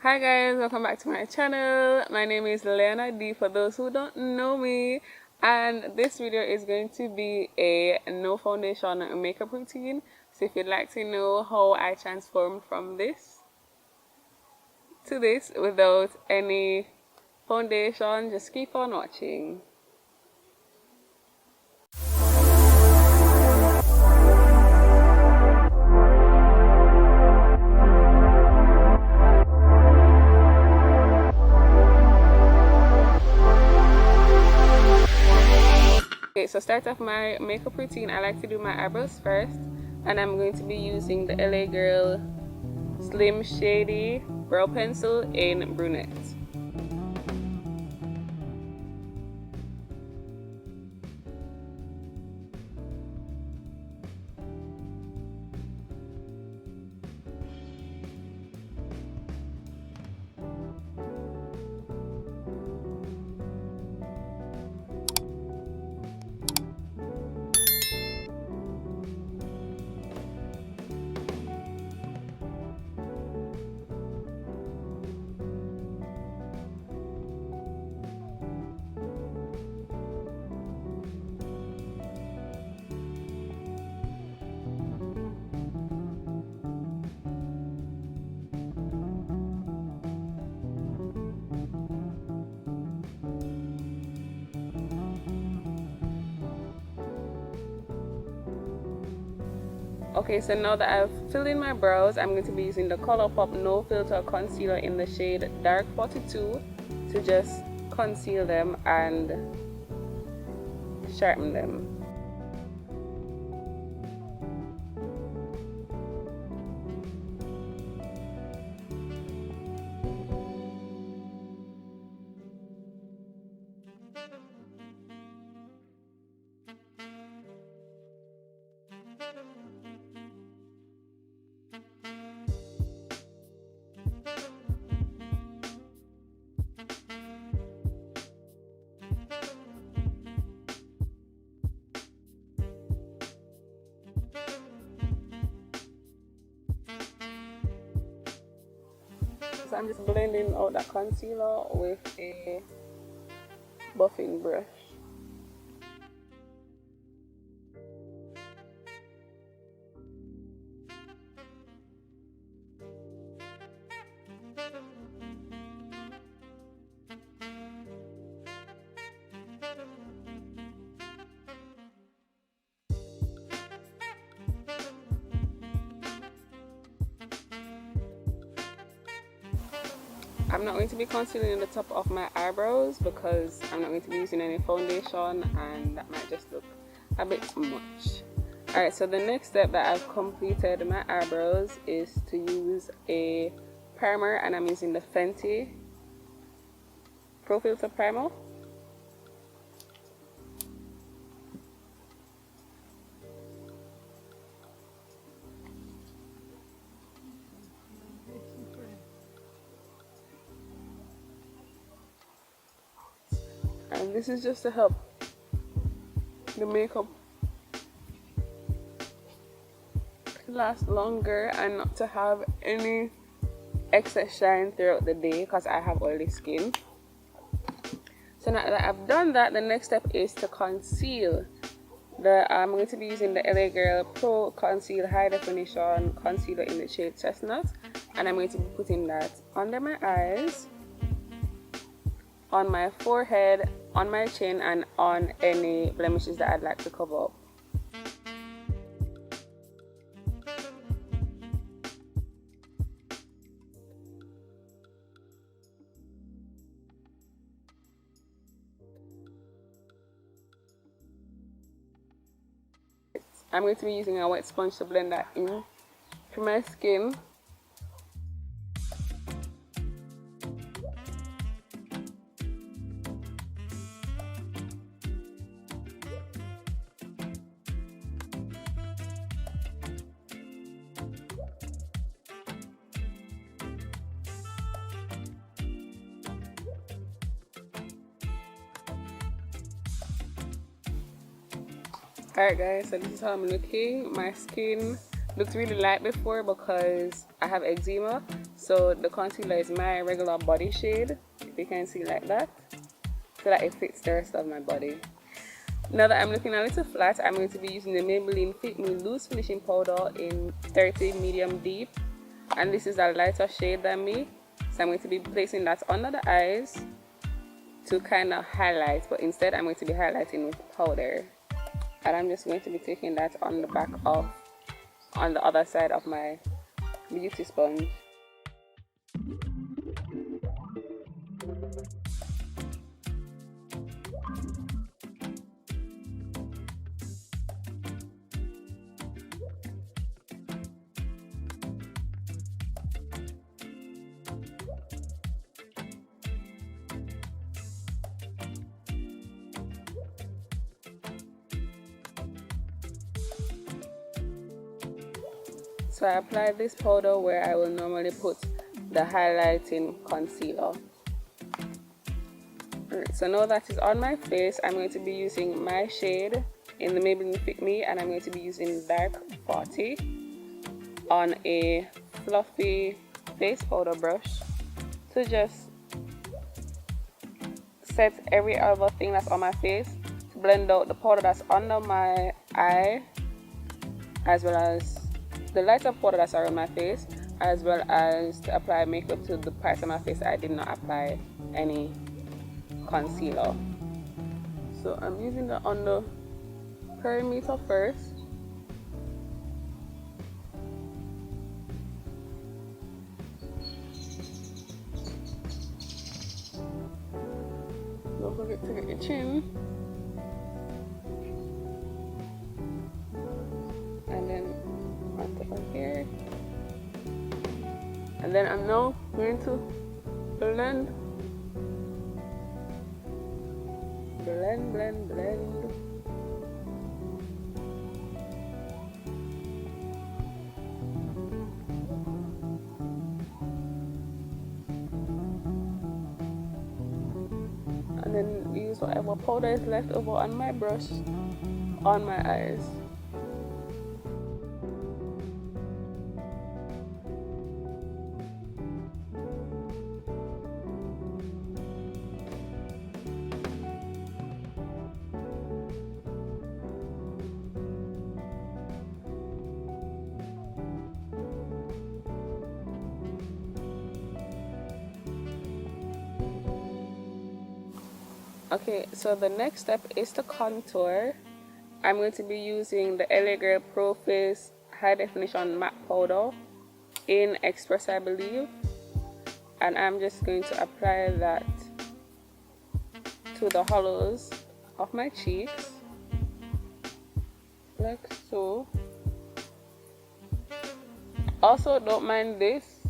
Hi guys, welcome back to my channel. My name is Leanna D for those who don't know me, and this video is going to be a no foundation makeup routine. So if you'd like to know how I transformed from this to this without any foundation, just keep on watching. Okay, so start off my makeup routine. I like to do my eyebrows first, and I'm going to be using the LA Girl Slim Shady Brow Pencil in Brunette. Okay, so now that I've filled in my brows, I'm going to be using the Colourpop No Filter Concealer in the shade Dark 42 to just conceal them and sharpen them. So I'm just blending out that concealer with a buffing brush. I'm not going to be concealing the top of my eyebrows because I'm not going to be using any foundation, and that might just look a bit much. Alright, so the next step that I've completed my eyebrows is to use a primer, and I'm using the Fenty Pro Filter Primer. And this is just to help the makeup last longer and not to have any excess shine throughout the day because I have oily skin. So now that I've done that, the next step is to conceal. I'm going to be using the LA Girl Pro.conceal High Definition Concealer in the shade Chestnut, and I'm going to be putting that under my eyes, on my forehead, on my chin, and on any blemishes that I'd like to cover up. I'm going to be using a wet sponge to blend that in to my skin. Alright guys, so this is how I'm looking. My skin looked really light before because I have eczema, so the concealer is my regular body shade, if you can see like that, so that it fits the rest of my body. Now that I'm looking a little flat, I'm going to be using the Maybelline Fit Me Loose Finishing Powder in 30 Medium Deep, and this is a lighter shade than me, so I'm going to be placing that under the eyes to kind of highlight, but instead I'm going to be highlighting with powder, and I'm just going to be taking that on the back of, on the other side of my beauty sponge. So I apply this powder where I will normally put the highlighting concealer. Alright, so now that is on my face, I'm going to be using my shade in the Maybelline Fit Me, and I'm going to be using Dark 40 on a fluffy face powder brush to just set every other thing that's on my face, to blend out the powder that's under my eye, as well as the lighter powder that's around my face, as well as to apply makeup to the parts of my face I did not apply any concealer. So I'm using the under perimeter first. Don't forget to get your chin. And then on top of here. And then I'm now going to blend. Blend, blend, blend. And then use whatever powder is left over on my brush on my eyes. Okay, so the next step is to contour. I'm going to be using the LA Girl Pro.face High Definition Matte Powder in Express, I believe. And I'm just going to apply that to the hollows of my cheeks, like so. Also, don't mind this.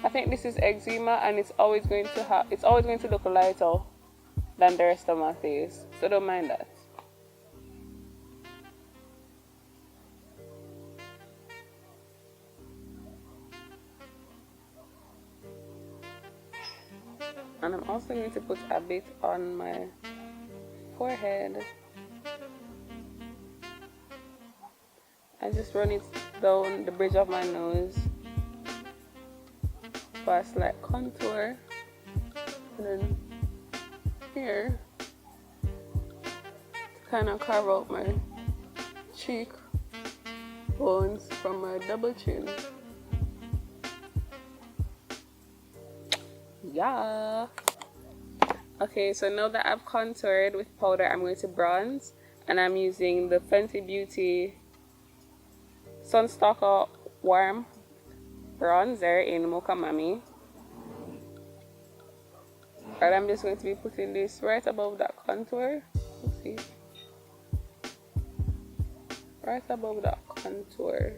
I think this is eczema, and it's always going to look lighter than the rest of my face, so don't mind that. And I'm also going to put a bit on my forehead. I just run it down the bridge of my nose for a slight contour, and then here to kind of carve out my cheek bones from my double chin. Yeah. Okay, so now that I've contoured with powder, I'm going to bronze, and I'm using the Fenty Beauty Stalk'r Warm Bronzer in Mocha Mami. And I'm just going to be putting this right above that contour. Let's see. Right above that contour.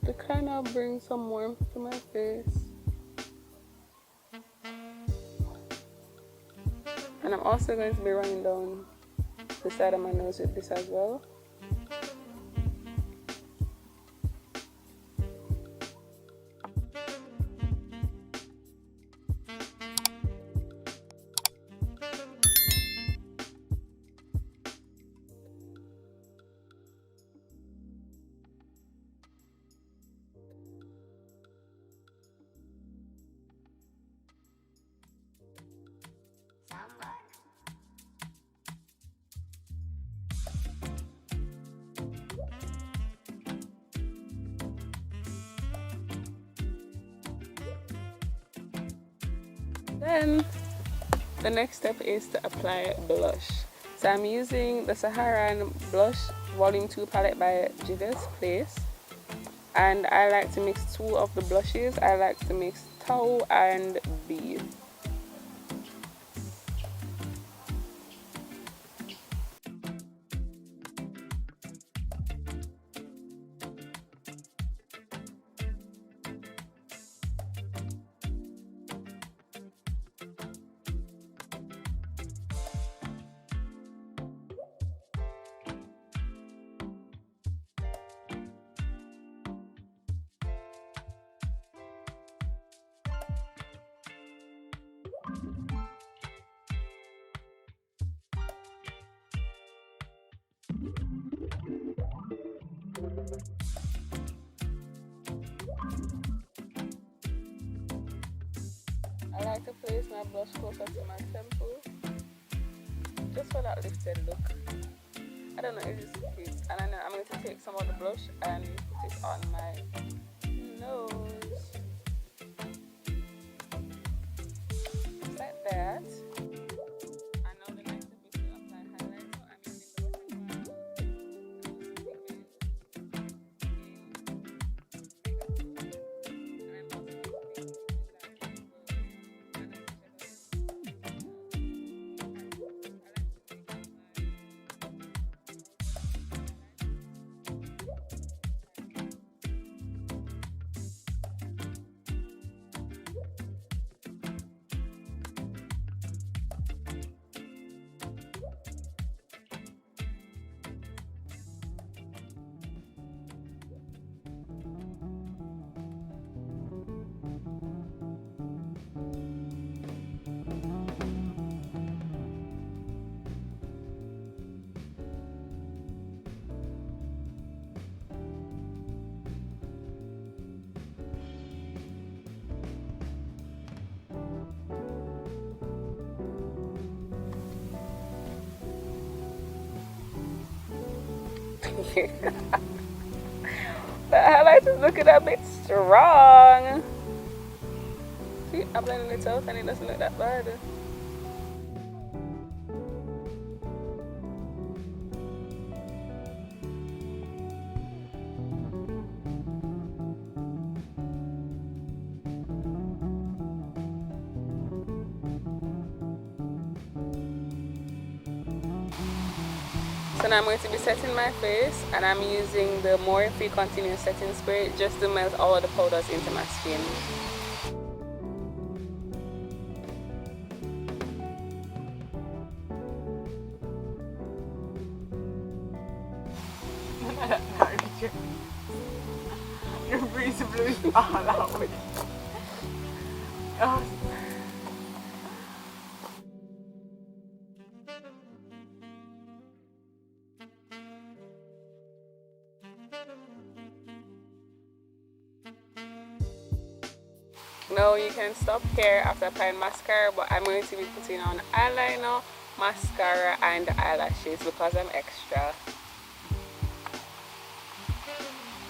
To kind of bring some warmth to my face. And I'm also going to be running down the side of my nose with this as well. Then the next step is to apply blush. So I'm using the Saharan Blush Volume 2 palette by Juvia's Place. And I like to mix two of the blushes. I like to mix Tau and Bee. I like to place my blush closer to my temple, just for that lifted look. I don't know if it's cute. And then I'm going to take some of the blush and put it on my nose. Just like that. And now the next step is to apply highlight. So I'm using the the highlight is looking a bit strong. See, I'm blending it out and it doesn't look that bad. So now I'm going to be setting my face, and I'm using the Morphe Continuous Setting Spray just to melt all of the powders into my skin. Your breeze blew all out with it. Oh. No, you can stop here after applying mascara, but I'm going to be putting on eyeliner, mascara and eyelashes because I'm extra.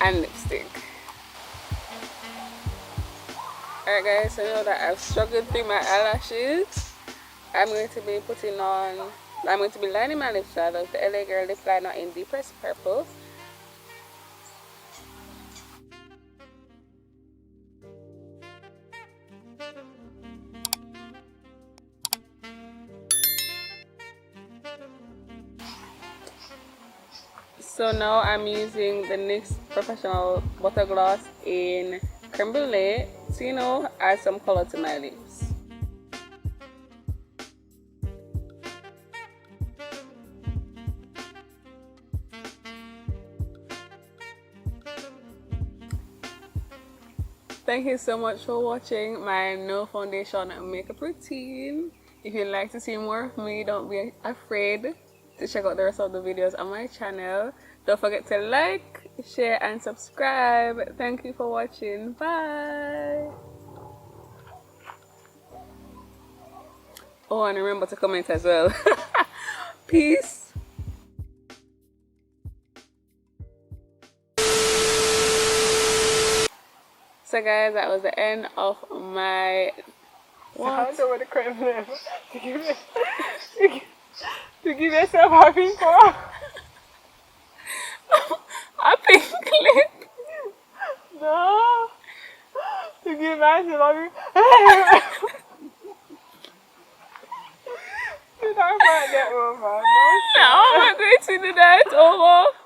And lipstick. Alright guys, so now that I've struggled through my eyelashes, I'm going to be lining my lips out of the LA Girl lip liner in Deepest Purple. So now I'm using the NYX Professional Butter Gloss in Creme Brulee to, add some color to my lips. Thank you so much for watching my no foundation makeup routine. If you'd like to see more of me, don't be afraid to check out the rest of the videos on my channel. Don't forget to like, share and subscribe. Thank you for watching. Bye. Oh, and remember to comment as well. Peace. So guys, that was the end of my So I don't know what the creme flavor to give yourself a pink one. A pink lip. No. To give myself a pink. You don't find that over. How am I going to do that over?